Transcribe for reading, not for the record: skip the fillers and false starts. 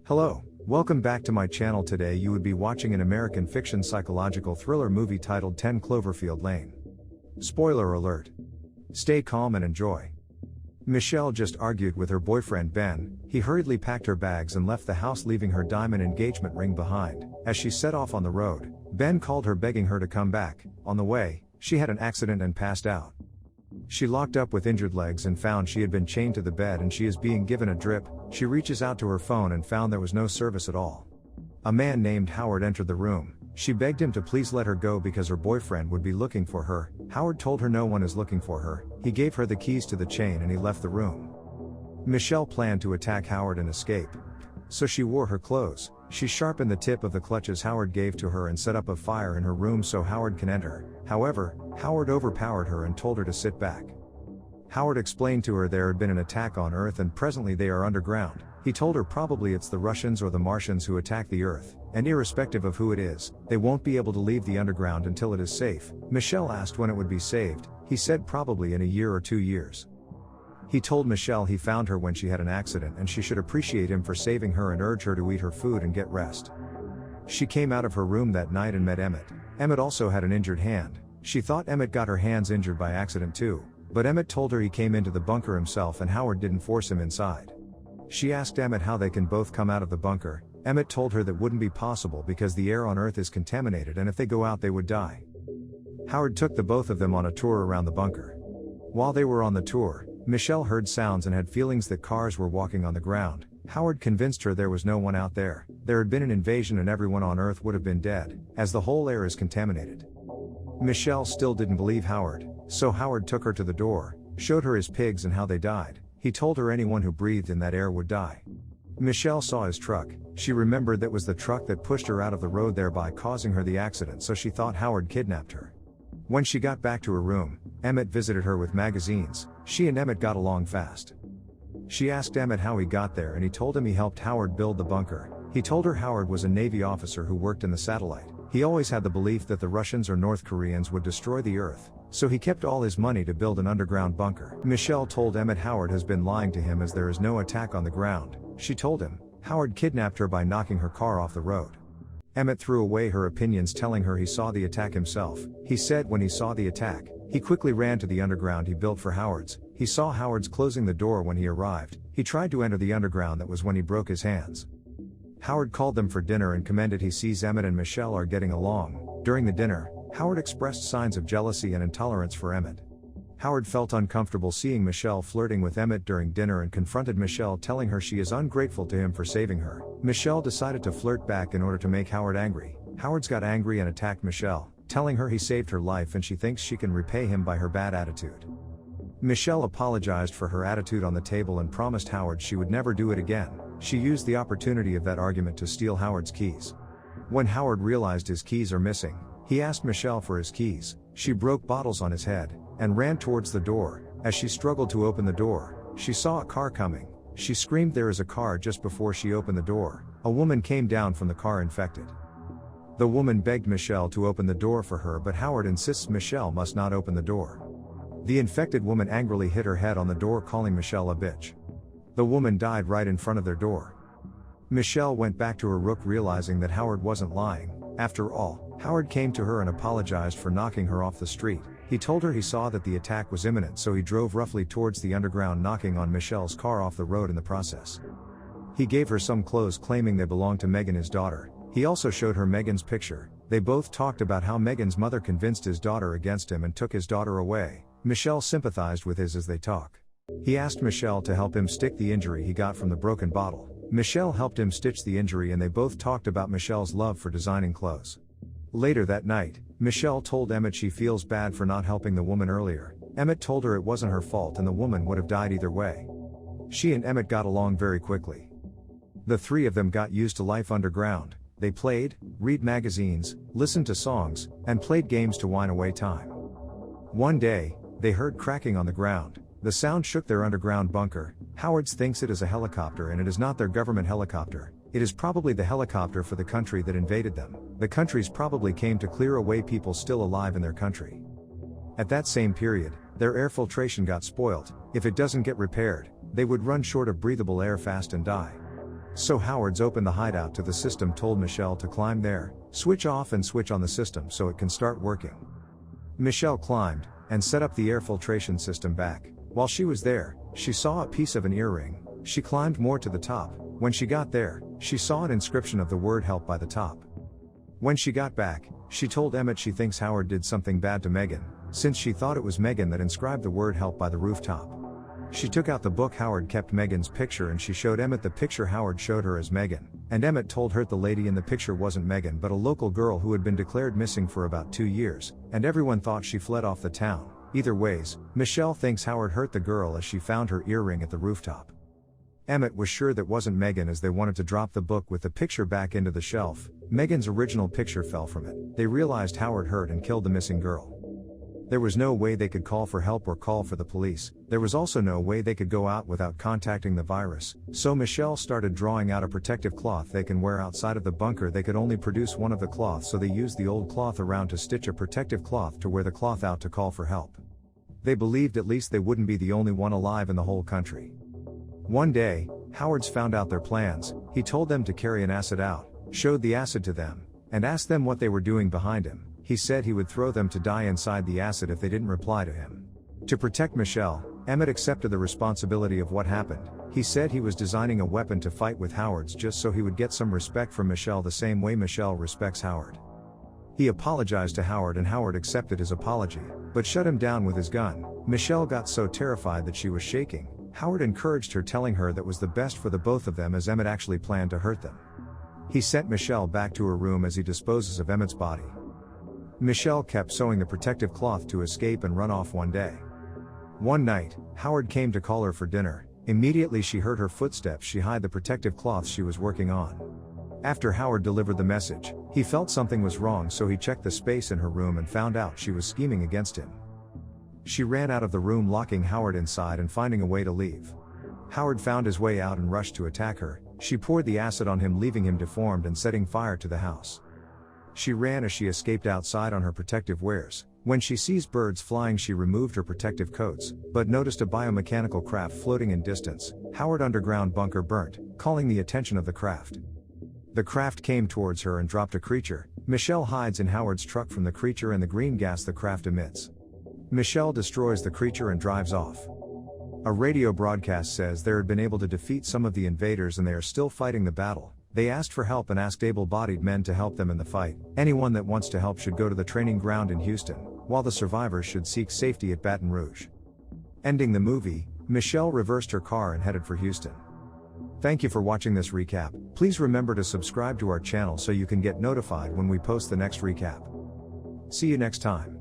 Hello, welcome back to my channel. Today you would be watching an American fiction psychological thriller movie titled 10 Cloverfield Lane. Spoiler alert. Stay calm and enjoy. Michelle just argued with her boyfriend Ben. He hurriedly packed her bags and left the house, leaving her diamond engagement ring behind. As she set off on the road, Ben called her, begging her to come back. On the way, she had an accident and passed out. She locked up with injured legs and found she had been chained to the bed and she is being given a drip. She reaches out to her phone and found there was no service at all. A man named Howard entered the room. She begged him to please let her go because her boyfriend would be looking for her. Howard told her no one is looking for her. He gave her the keys to the chain and he left the room. Michelle planned to attack Howard and escape. So she wore her clothes. She sharpened the tip of the clutches Howard gave to her and set up a fire in her room so Howard can enter. However, Howard overpowered her and told her to sit back. Howard explained to her there had been an attack on Earth and presently they are underground. He told her probably it's the Russians or the Martians who attacked the Earth, and irrespective of who it is, they won't be able to leave the underground until it is safe. Michelle asked when it would be saved. He said probably in a year or 2 years. He told Michelle he found her when she had an accident and she should appreciate him for saving her and urge her to eat her food and get rest. She came out of her room that night and met Emmett. Emmett also had an injured hand. She thought Emmett got her hands injured by accident too, but Emmett told her he came into the bunker himself and Howard didn't force him inside. She asked Emmett how they can both come out of the bunker. Emmett told her that wouldn't be possible because the air on Earth is contaminated and if they go out they would die. Howard took the both of them on a tour around the bunker. While they were on the tour, Michelle heard sounds and had feelings that cars were walking on the ground. Howard convinced her there was no one out there. There had been an invasion and everyone on Earth would have been dead, as the whole air is contaminated. Michelle still didn't believe Howard, so Howard took her to the door, showed her his pigs and how they died. He told her anyone who breathed in that air would die. Michelle saw his truck. She remembered that was the truck that pushed her out of the road, thereby causing her the accident, so she thought Howard kidnapped her. When she got back to her room, Emmett visited her with magazines. She and Emmett got along fast. She asked Emmett how he got there and he told him he helped Howard build the bunker. He told her Howard was a Navy officer who worked in the satellite. He always had the belief that the Russians or North Koreans would destroy the Earth, so he kept all his money to build an underground bunker. Michelle told Emmett Howard has been lying to him as there is no attack on the ground. She told him Howard kidnapped her by knocking her car off the road. Emmett threw away her opinions, telling her he saw the attack himself. He said when he saw the attack, he quickly ran to the underground he built for Howard's. He saw Howard's closing the door when he arrived. He tried to enter the underground, that was when he broke his hands. Howard called them for dinner and commented he sees Emmett and Michelle are getting along. During the dinner, Howard expressed signs of jealousy and intolerance for Emmett. Howard felt uncomfortable seeing Michelle flirting with Emmett during dinner and confronted Michelle, telling her she is ungrateful to him for saving her. Michelle decided to flirt back in order to make Howard angry. Howard's got angry and attacked Michelle, telling her he saved her life and she thinks she can repay him by her bad attitude. Michelle apologized for her attitude on the table and promised Howard she would never do it again. She used the opportunity of that argument to steal Howard's keys. When Howard realized his keys are missing, he asked Michelle for his keys. She broke bottles on his head and ran towards the door. As she struggled to open the door, she saw a car coming. She screamed, "There is a car!" Just before she opened the door, a woman came down from the car infected. The woman begged Michelle to open the door for her, but Howard insists Michelle must not open the door. The infected woman angrily hit her head on the door, calling Michelle a bitch. The woman died right in front of their door. Michelle went back to her rook, realizing that Howard wasn't lying. After all, Howard came to her and apologized for knocking her off the street. He told her he saw that the attack was imminent, so he drove roughly towards the underground, knocking on Michelle's car off the road in the process. He gave her some clothes, claiming they belonged to Megan, his daughter. He also showed her Megan's picture. They both talked about how Megan's mother convinced his daughter against him and took his daughter away. Michelle sympathized with his as they talk. He asked Michelle to help him stick the injury he got from the broken bottle. Michelle helped him stitch the injury and they both talked about Michelle's love for designing clothes. Later that night, Michelle told Emmett she feels bad for not helping the woman earlier. Emmett told her it wasn't her fault and the woman would have died either way. She and Emmett got along very quickly. The three of them got used to life underground. They played, read magazines, listened to songs, and played games to while away time. One day, they heard cracking on the ground. The sound shook their underground bunker. Howard thinks it is a helicopter and it is not their government helicopter. It is probably the helicopter for the country that invaded them. The countries probably came to clear away people still alive in their country. At that same period, their air filtration got spoiled. If it doesn't get repaired, they would run short of breathable air fast and die. So Howard's opened the hideout to the system, told Michelle to climb there, switch off and switch on the system so it can start working. Michelle climbed, and set up the air filtration system back. While she was there, she saw a piece of an earring. She climbed more to the top. When she got there, she saw an inscription of the word help by the top. When she got back, she told Emmett she thinks Howard did something bad to Megan, since she thought it was Megan that inscribed the word help by the rooftop. She took out the book Howard kept Megan's picture and she showed Emmett the picture Howard showed her as Megan, and Emmett told her the lady in the picture wasn't Megan but a local girl who had been declared missing for about 2 years, and everyone thought she fled off the town. Either ways, Michelle thinks Howard hurt the girl as she found her earring at the rooftop. Emmett was sure that wasn't Megan as they wanted to drop the book with the picture back into the shelf. Megan's original picture fell from it. They realized Howard hurt and killed the missing girl. There was no way they could call for help or call for the police. There was also no way they could go out without contacting the virus. So Michelle started drawing out a protective cloth they can wear outside of the bunker. They could only produce one of the cloths, so they used the old cloth around to stitch a protective cloth to wear the cloth out to call for help. They believed at least they wouldn't be the only one alive in the whole country. One day, Howard's found out their plans. He told them to carry an acid out, showed the acid to them, and asked them what they were doing behind him. He said he would throw them to die inside the acid if they didn't reply to him. To protect Michelle, Emmett accepted the responsibility of what happened. He said he was designing a weapon to fight with Howard's just so he would get some respect from Michelle the same way Michelle respects Howard. He apologized to Howard and Howard accepted his apology, but shut him down with his gun. Michelle got so terrified that she was shaking. Howard encouraged her, telling her that was the best for the both of them as Emmett actually planned to hurt them. He sent Michelle back to her room as he disposes of Emmett's body. Michelle kept sewing the protective cloth to escape and run off one day. One night, Howard came to call her for dinner. Immediately she heard her footsteps. She hid the protective cloth she was working on. After Howard delivered the message, he felt something was wrong, so he checked the space in her room and found out she was scheming against him. She ran out of the room, locking Howard inside and finding a way to leave. Howard found his way out and rushed to attack her. She poured the acid on him, leaving him deformed and setting fire to the house. She ran as she escaped outside on her protective wares. When she sees birds flying, she removed her protective coats, but noticed a biomechanical craft floating in distance. Howard underground bunker burnt, calling the attention of the craft. The craft came towards her and dropped a creature. Michelle hides in Howard's truck from the creature and the green gas the craft emits. Michelle destroys the creature and drives off. A radio broadcast says they had been able to defeat some of the invaders and they are still fighting the battle. They asked for help and asked able-bodied men to help them in the fight. Anyone that wants to help should go to the training ground in Houston, while the survivors should seek safety at Baton Rouge. Ending the movie, Michelle reversed her car and headed for Houston. Thank you for watching this recap. Please remember to subscribe to our channel so you can get notified when we post the next recap. See you next time.